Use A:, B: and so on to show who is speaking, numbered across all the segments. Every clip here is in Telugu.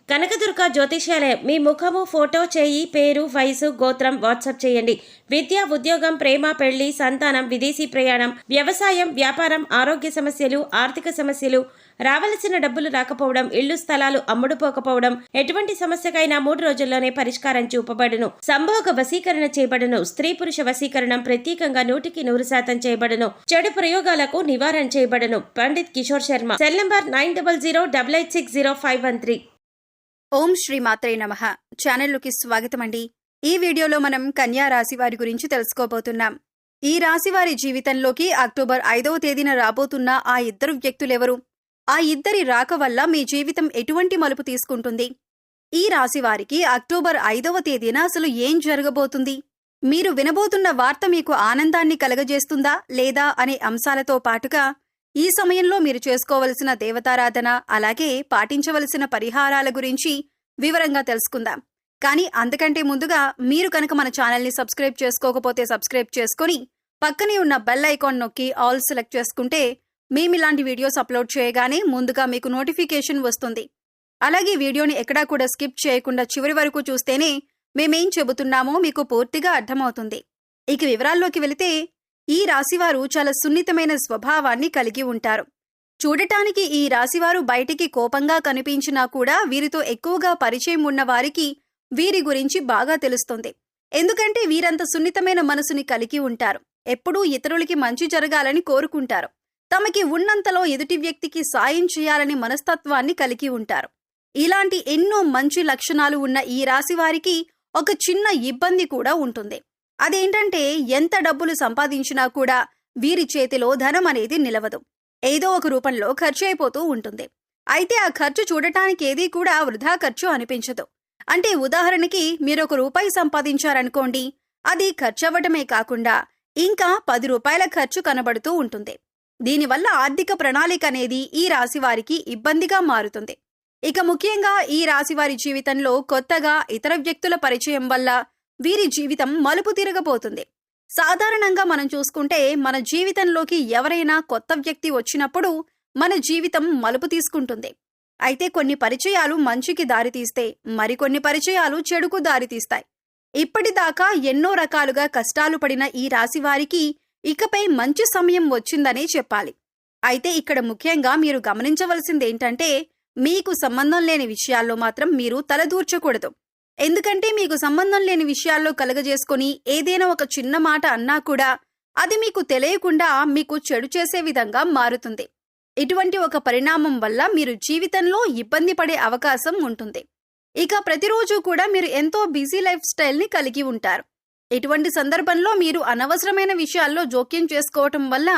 A: కనకదుర్గ జ్యోతిష్యాలయం. మీ ముఖము, ఫోటో, చేయి, పేరు, వయసు, గోత్రం వాట్సాప్ చేయండి. విద్య, ఉద్యోగం, ప్రేమ, పెళ్లి, సంతానం, విదేశీ ప్రయాణం, వ్యవసాయం, వ్యాపారం, ఆరోగ్య సమస్యలు, ఆర్థిక సమస్యలు, రావలసిన డబ్బులు రాకపోవడం, ఇళ్లు స్థలాలు అమ్ముడుపోకపోవడం, ఎటువంటి సమస్యకైనా 3 రోజుల్లోనే పరిష్కారం చూపబడును. సంభోగ వశీకరణ చేయబడును. స్త్రీ పురుష వశీకరణం ప్రత్యేకంగా 100% చేయబడును. చెడు ప్రయోగాలకు నివారణ చేయబడును. పండిత్ కిషోర్ శర్మ. Cell number 9008860513.
B: ఓం శ్రీ మాత్రే నమః. ఛానల్లోకి స్వాగతమండి. ఈ వీడియోలో మనం కన్యా రాశి వారి గురించి తెలుసుకోబోతున్నాం. ఈ రాశి వారి జీవితంలోకి అక్టోబర్ 5వ తేదీన రాబోతున్న ఆ ఇద్దరు వ్యక్తులెవరు? ఆ ఇద్దరి రాక వల్ల మీ జీవితం ఎటువంటి మలుపు తీసుకుంటుంది? ఈ రాశి వారికి అక్టోబర్ 5వ తేదీన అసలు ఏం జరగబోతుంది? మీరు వినబోతున్న వార్త మీకు ఆనందాన్ని కలగజేస్తుందా లేదా అనే అంశాలతో పాటుగా ఈ సమయంలో మీరు చేసుకోవలసిన దేవతారాధన, అలాగే పాటించవలసిన పరిహారాల గురించి వివరంగా తెలుసుకుందాం. కానీ అంతకంటే ముందుగా మీరు కనుక మన ఛానల్ని సబ్స్క్రైబ్ చేసుకోకపోతే సబ్స్క్రైబ్ చేసుకుని పక్కనే ఉన్న బెల్ ఐకాన్ నొక్కి ఆల్ సెలెక్ట్ చేసుకుంటే మేమిలాంటి వీడియోస్ అప్లోడ్ చేయగానే ముందుగా మీకు నోటిఫికేషన్ వస్తుంది. అలాగే వీడియోని ఎక్కడా కూడా స్కిప్ చేయకుండా చివరి వరకు చూస్తేనే మేమేం చెబుతున్నామో మీకు పూర్తిగా అర్థమవుతుంది. ఇక వివరాల్లోకి వెళితే, ఈ రాశివారు చాలా సున్నితమైన స్వభావాన్ని కలిగి ఉంటారు. చూడటానికి ఈ రాశివారు బయటికి కోపంగా కనిపించినా కూడా వీరితో ఎక్కువగా పరిచయం ఉన్న వారికి వీరి గురించి బాగా తెలుస్తుంది. ఎందుకంటే వీరంత సున్నితమైన మనసుని కలిగి ఉంటారు. ఎప్పుడూ ఇతరులకి మంచి జరగాలని కోరుకుంటారు. తమకి ఉన్నంతలో ఎదుటి వ్యక్తికి సాయం చేయాలని మనస్తత్వాన్ని కలిగి ఉంటారు. ఇలాంటి ఎన్నో మంచి లక్షణాలు ఉన్న ఈ రాశివారికి ఒక చిన్న ఇబ్బంది కూడా ఉంటుంది. అదేంటంటే, ఎంత డబ్బులు సంపాదించినా కూడా వీరి చేతిలో ధనం అనేది నిలవదు. ఏదో ఒక రూపంలో ఖర్చు అయిపోతూ ఉంటుంది. అయితే ఆ ఖర్చు చూడటానికి ఏదీ కూడా వృధా ఖర్చు అనిపించదు. అంటే ఉదాహరణకి మీరు ₹1 సంపాదించారనుకోండి, అది ఖర్చవ్వటమే కాకుండా ఇంకా ₹10 ఖర్చు కనబడుతూ ఉంటుంది. దీనివల్ల ఆర్థిక ప్రణాళిక అనేది ఈ రాశివారికి ఇబ్బందిగా మారుతుంది. ఇక ముఖ్యంగా ఈ రాశివారి జీవితంలో కొత్తగా ఇతర వ్యక్తుల పరిచయం వల్ల వీరి జీవితం మలుపు తిరగబోతుంది. సాధారణంగా మనం చూసుకుంటే, మన జీవితంలోకి ఎవరైనా కొత్త వ్యక్తి వచ్చినప్పుడు మన జీవితం మలుపు తీసుకుంటుంది. అయితే కొన్ని పరిచయాలు మంచికి దారితీస్తే, మరికొన్ని పరిచయాలు చెడుకు దారితీస్తాయి. ఇప్పటిదాకా ఎన్నో రకాలుగా కష్టాలు పడిన ఈ రాశివారికి ఇకపై మంచి సమయం వచ్చిందనే చెప్పాలి. అయితే ఇక్కడ ముఖ్యంగా మీరు గమనించవలసిందేంటంటే, మీకు సంబంధం లేని విషయాల్లో మాత్రం మీరు తలదూర్చకూడదు. ఎందుకంటే మీకు సంబంధం లేని విషయాల్లో కలగజేసుకుని ఏదైనా ఒక చిన్న మాట అన్నా కూడా అది మీకు తెలియకుండా మీకు చెడు చేసే విధంగా మారుతుంది. ఇటువంటి ఒక పరిణామం వల్ల మీరు జీవితంలో ఇబ్బంది పడే అవకాశం ఉంటుంది. ఇక ప్రతిరోజు కూడా మీరు ఎంతో బిజీ లైఫ్ స్టైల్ని కలిగి ఉంటారు. ఇటువంటి సందర్భంలో మీరు అనవసరమైన విషయాల్లో జోక్యం చేసుకోవటం వల్ల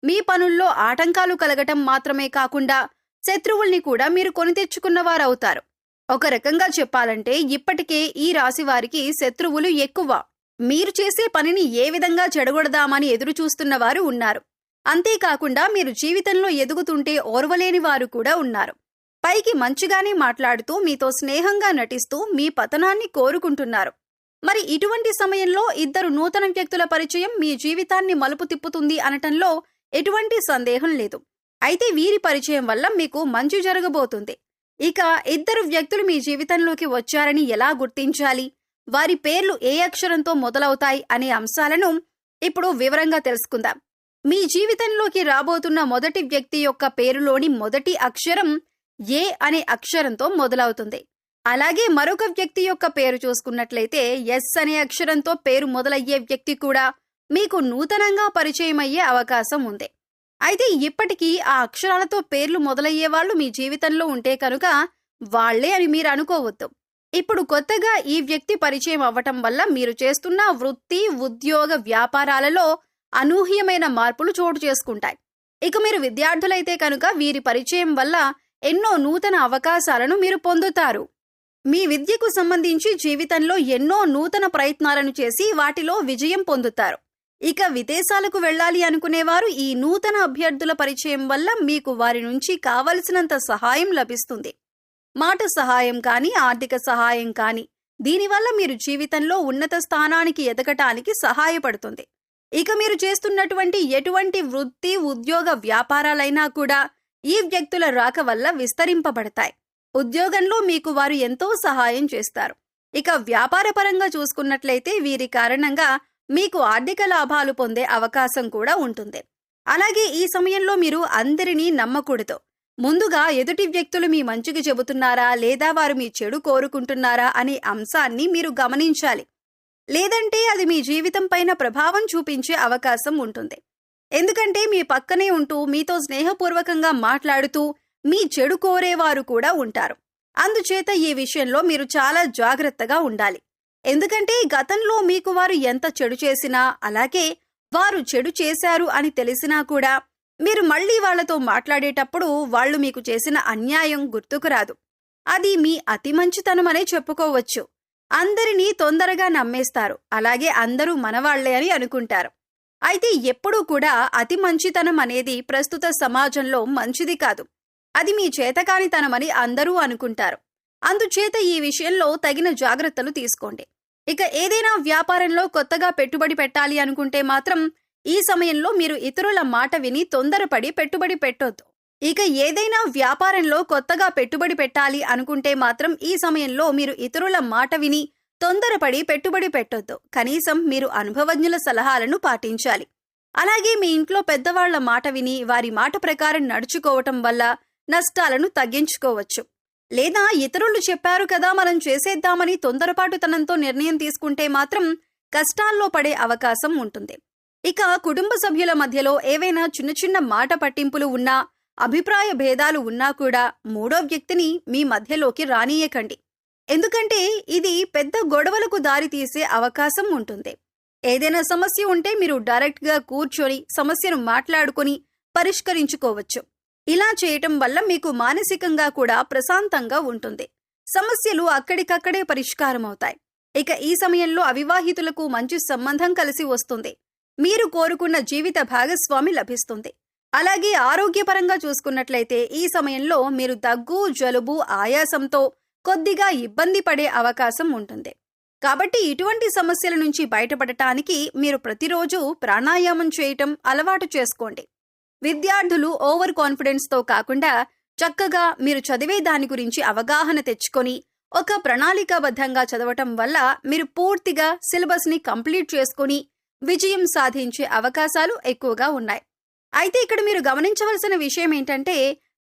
B: మీ పనుల్లో ఆటంకాలు కలగటం మాత్రమే కాకుండా శత్రువుల్ని కూడా మీరు కొని తెచ్చుకున్నవారవుతారు. ఒక రకంగా చెప్పాలంటే, ఇప్పటికే ఈ రాశి వారికి శత్రువులు ఎక్కువ. మీరు చేసే పనిని ఏ విధంగా చెడగొడదామని ఎదురు చూస్తున్న వారు ఉన్నారు. అంతేకాకుండా మీరు జీవితంలో ఎదుగుతుంటే ఓర్వలేని వారు కూడా ఉన్నారు. పైకి మంచిగానే మాట్లాడుతూ మీతో స్నేహంగా నటిస్తూ మీ పతనాన్ని కోరుకుంటున్నారు. మరి ఇటువంటి సమయంలో ఇద్దరు నూతన వ్యక్తుల పరిచయం మీ జీవితాన్ని మలుపు తిప్పుతుంది అనటంలో ఎటువంటి సందేహం లేదు. అయితే వీరి పరిచయం వల్ల మీకు మంచి జరగబోతుంది. ఇక ఇద్దరు వ్యక్తులు మీ జీవితంలోకి వచ్చారని ఎలా గుర్తించాలి, వారి పేర్లు ఏ అక్షరంతో మొదలవుతాయి అనే అంశాలను ఇప్పుడు వివరంగా తెలుసుకుందాం. మీ జీవితంలోకి రాబోతున్న మొదటి వ్యక్తి యొక్క పేరులోని మొదటి అక్షరం ఏ అనే అక్షరంతో మొదలవుతుంది. అలాగే మరొక వ్యక్తి యొక్క పేరు చూసుకున్నట్లయితే ఎస్ అనే అక్షరంతో పేరు మొదలయ్యే వ్యక్తి కూడా మీకు నూతనంగా పరిచయమయ్యే అవకాశం ఉంది. అయితే ఇప్పటికీ ఆ అక్షరాలతో పేర్లు మొదలయ్యే వాళ్ళు మీ జీవితంలో ఉంటే కనుక వాళ్లే అని మీరు అనుకోవద్దు. ఇప్పుడు కొత్తగా ఈ వ్యక్తి పరిచయం అవ్వటం వల్ల మీరు చేస్తున్న వృత్తి, ఉద్యోగ, వ్యాపారాలలో అనూహ్యమైన మార్పులు చోటు చేసుకుంటాయి. ఇక మీరు విద్యార్థులైతే కనుక వీరి పరిచయం వల్ల ఎన్నో నూతన అవకాశాలను మీరు పొందుతారు. మీ విద్యకు సంబంధించి జీవితంలో ఎన్నో నూతన ప్రయత్నాలను చేసి వాటిలో విజయం పొందుతారు. ఇక విదేశాలకు వెళ్లాలి అనుకునేవారు ఈ నూతన అభ్యర్థుల పరిచయం వల్ల మీకు వారి నుంచి కావలసినంత సహాయం లభిస్తుంది. మాట సహాయం కానీ, ఆర్థిక సహాయం కానీ, దీనివల్ల మీరు జీవితంలో ఉన్నత స్థానానికి ఎదగటానికి సహాయపడుతుంది. ఇక మీరు చేస్తున్నటువంటి ఎటువంటి వృత్తి, ఉద్యోగ, వ్యాపారాలైనా కూడా ఈ వ్యక్తుల రాక వల్ల విస్తరింపబడతాయి. ఉద్యోగంలో మీకు వారు ఎంతో సహాయం చేస్తారు. ఇక వ్యాపారపరంగా చూసుకున్నట్లయితే వీరి కారణంగా మీకు ఆర్థిక లాభాలు పొందే అవకాశం కూడా ఉంటుంది. అలాగే ఈ సమయంలో మీరు అందరినీ నమ్మకూడదు. ముందుగా ఎదుటి వ్యక్తులు మీ మంచికి చెబుతున్నారా లేదా వారు మీ చెడు కోరుకుంటున్నారా అనే అంశాన్ని మీరు గమనించాలి. లేదంటే అది మీ జీవితం పైన ప్రభావం చూపించే అవకాశం ఉంటుంది. ఎందుకంటే మీ పక్కనే ఉంటూ మీతో స్నేహపూర్వకంగా మాట్లాడుతూ మీ చెడు కోరేవారు కూడా ఉంటారు. అందుచేత ఈ విషయంలో మీరు చాలా జాగ్రత్తగా ఉండాలి. ఎందుకంటే గతంలో మీకు వారు ఎంత చెడు చేసినా, అలాగే వారు చెడు చేశారు అని తెలిసినా కూడా మీరు మళ్ళీ వాళ్లతో మాట్లాడేటప్పుడు వాళ్ళు మీకు చేసిన అన్యాయం గుర్తుకు రాదు. అది మీ అతి మంచితనమనే చెప్పుకోవచ్చు. అందరినీ తొందరగా నమ్మేస్తారు. అలాగే అందరూ మనవాళ్లే అని అనుకుంటారు. అయితే ఎప్పుడూ కూడా అతి మంచితనం అనేది ప్రస్తుత సమాజంలో మంచిది కాదు. అది మీ చేతకానితనమని అందరూ అనుకుంటారు. అందుచేత ఈ విషయంలో తగిన జాగ్రత్తలు తీసుకోండి. ఇక ఏదైనా వ్యాపారంలో కొత్తగా పెట్టుబడి పెట్టాలి అనుకుంటే మాత్రం ఈ సమయంలో మీరు ఇతరుల మాట విని తొందరపడి పెట్టుబడి పెట్టొద్దు. ఇక ఏదైనా వ్యాపారంలో కొత్తగా పెట్టుబడి పెట్టాలి అనుకుంటే మాత్రం ఈ సమయంలో మీరు ఇతరుల మాట విని తొందరపడి పెట్టుబడి పెట్టొద్దు. కనీసం మీరు అనుభవజ్ఞుల సలహాలను పాటించాలి. అలాగే మీ ఇంట్లో పెద్దవాళ్ల మాట విని వారి మాట ప్రకారం నడుచుకోవటం వల్ల నష్టాలను తగ్గించుకోవచ్చు. లేదా ఇతరులు చెప్పారు కదా మనం చేసేద్దామని తొందరపాటుతనంతో నిర్ణయం తీసుకుంటే మాత్రం కష్టాల్లో పడే అవకాశం ఉంటుంది. ఇక కుటుంబ సభ్యుల మధ్యలో ఏవైనా చిన్న చిన్న మాట పట్టింపులు ఉన్నా, అభిప్రాయ భేదాలు ఉన్నా కూడా మూడో వ్యక్తిని మీ మధ్యలోకి రానీయకండి. ఎందుకంటే ఇది పెద్ద గొడవలకు దారితీసే అవకాశం ఉంటుంది. ఏదైనా సమస్య ఉంటే మీరు డైరెక్ట్గా కూర్చొని సమస్యను మాట్లాడుకొని పరిష్కరించుకోవచ్చు. ఇలా చేయటం వల్ల మీకు మానసికంగా కూడా ప్రశాంతంగా ఉంటుంది. సమస్యలు అక్కడికక్కడే పరిష్కారమవుతాయి. ఇక ఈ సమయంలో అవివాహితులకు మంచి సంబంధం కలిసి వస్తుంది. మీరు కోరుకున్న జీవిత భాగస్వామి లభిస్తుంది. అలాగే ఆరోగ్యపరంగా చూసుకున్నట్లయితే ఈ సమయంలో మీరు దగ్గు, జలుబు, ఆయాసంతో కొద్దిగా ఇబ్బంది పడే అవకాశం ఉంటుంది. కాబట్టి ఇటువంటి సమస్యల నుంచి బయటపడటానికి మీరు ప్రతిరోజు ప్రాణాయామం చేయటం అలవాటు చేసుకోండి. విద్యార్థులు ఓవర్ కాన్ఫిడెన్స్తో కాకుండా చక్కగా మీరు చదివే దాని గురించి అవగాహన తెచ్చుకొని ఒక ప్రణాళికాబద్ధంగా చదవటం వల్ల మీరు పూర్తిగా సిలబస్ని కంప్లీట్ చేసుకుని విజయం సాధించే అవకాశాలు ఎక్కువగా ఉన్నాయి. అయితే ఇక్కడ మీరు గమనించవలసిన విషయం ఏంటంటే,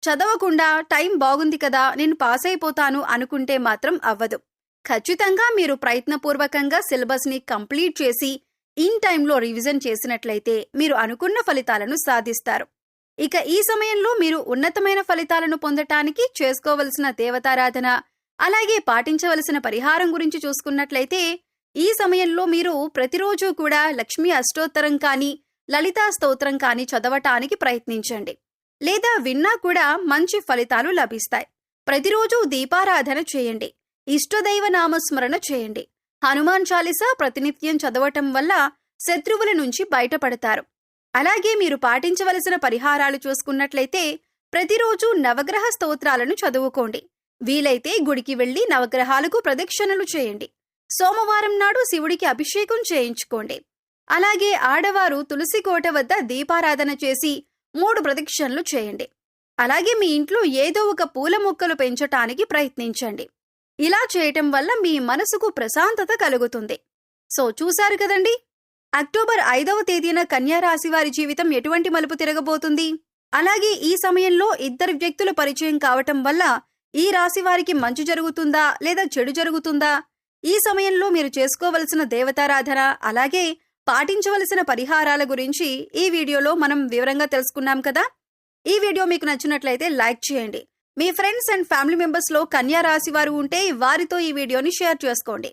B: చదవకుండా టైం బాగుంది కదా నేను పాస్ అయిపోతాను అనుకుంటే మాత్రం అవ్వదు. ఖచ్చితంగా మీరు ప్రయత్నపూర్వకంగా సిలబస్ని కంప్లీట్ చేసి ఇన్ టైంలో రివిజన్ చేసినట్లయితే మీరు అనుకున్న ఫలితాలను సాధిస్తారు. ఇక ఈ సమయంలో మీరు ఉన్నతమైన ఫలితాలను పొందటానికి చేసుకోవలసిన దేవతారాధన, అలాగే పాటించవలసిన పరిహారం గురించి చూసుకున్నట్లయితే ఈ సమయంలో మీరు ప్రతిరోజు కూడా లక్ష్మీ అష్టోత్తరం కానీ, లలితా స్తోత్రం కానీ చదవటానికి ప్రయత్నించండి. లేదా విన్నా కూడా మంచి ఫలితాలు లభిస్తాయి. ప్రతిరోజు దీపారాధన చేయండి. ఇష్టదైవ నామస్మరణ చేయండి. హనుమాన్ చాలీసా ప్రతినిత్యం చదవటం వల్ల శత్రువుల నుంచి బయటపడతారు. అలాగే మీరు పాటించవలసిన పరిహారాలు చూసుకున్నట్లయితే ప్రతిరోజు నవగ్రహ స్తోత్రాలను చదువుకోండి. వీలైతే గుడికి వెళ్లి నవగ్రహాలకు ప్రదక్షిణలు చేయండి. సోమవారం నాడు శివుడికి అభిషేకం చేయించుకోండి. అలాగే ఆడవారు తులసి కోట వద్ద దీపారాధన చేసి 3 ప్రదక్షిణలు చేయండి. అలాగే మీ ఇంట్లో ఏదో ఒక పూల మొక్కలు పెంచటానికి ప్రయత్నించండి. ఇలా చేయటం వల్ల మీ మనసుకు ప్రశాంతత కలుగుతుంది. సో చూశారు కదండి, అక్టోబర్ 5వ తేదీన కన్యా రాశి వారి జీవితం ఎటువంటి మలుపు తిరగబోతుంది. అలాగే ఈ సమయంలో ఇద్దరు వ్యక్తుల పరిచయం కావటం వల్ల ఈ రాశి వారికి మంచి జరుగుతుందా లేదా చెడు జరుగుతుందా, ఈ సమయంలో మీరు చేసుకోవలసిన దేవతారాధన, అలాగే పాటించవలసిన పరిహారాల గురించి ఈ వీడియోలో మనం వివరంగా తెలుసుకున్నాం కదా. ఈ వీడియో మీకు నచ్చినట్లయితే లైక్ చేయండి. మీ ఫ్రెండ్స్ అండ్ ఫ్యామిలీ మెంబర్స్ లో కన్యా రాశి వారు ఉంటే వారితో ఈ వీడియోని షేర్ చేసుకోండి.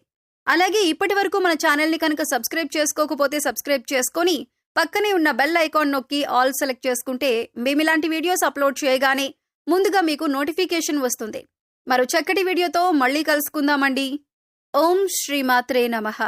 B: అలాగే ఇప్పటి వరకు మన ఛానల్ని కనుక సబ్స్క్రైబ్ చేసుకోకపోతే సబ్స్క్రైబ్ చేసుకొని పక్కనే ఉన్న బెల్ ఐకాన్ నొక్కి ఆల్ సెలెక్ట్ చేసుకుంటే మేము ఇలాంటి వీడియోస్ అప్లోడ్ చేయగానే ముందుగా మీకు నోటిఫికేషన్ వస్తుంది. మరో చక్కటి వీడియోతో మళ్ళీ కలుసుకుందామండి. ఓం శ్రీమాత్రే నమః.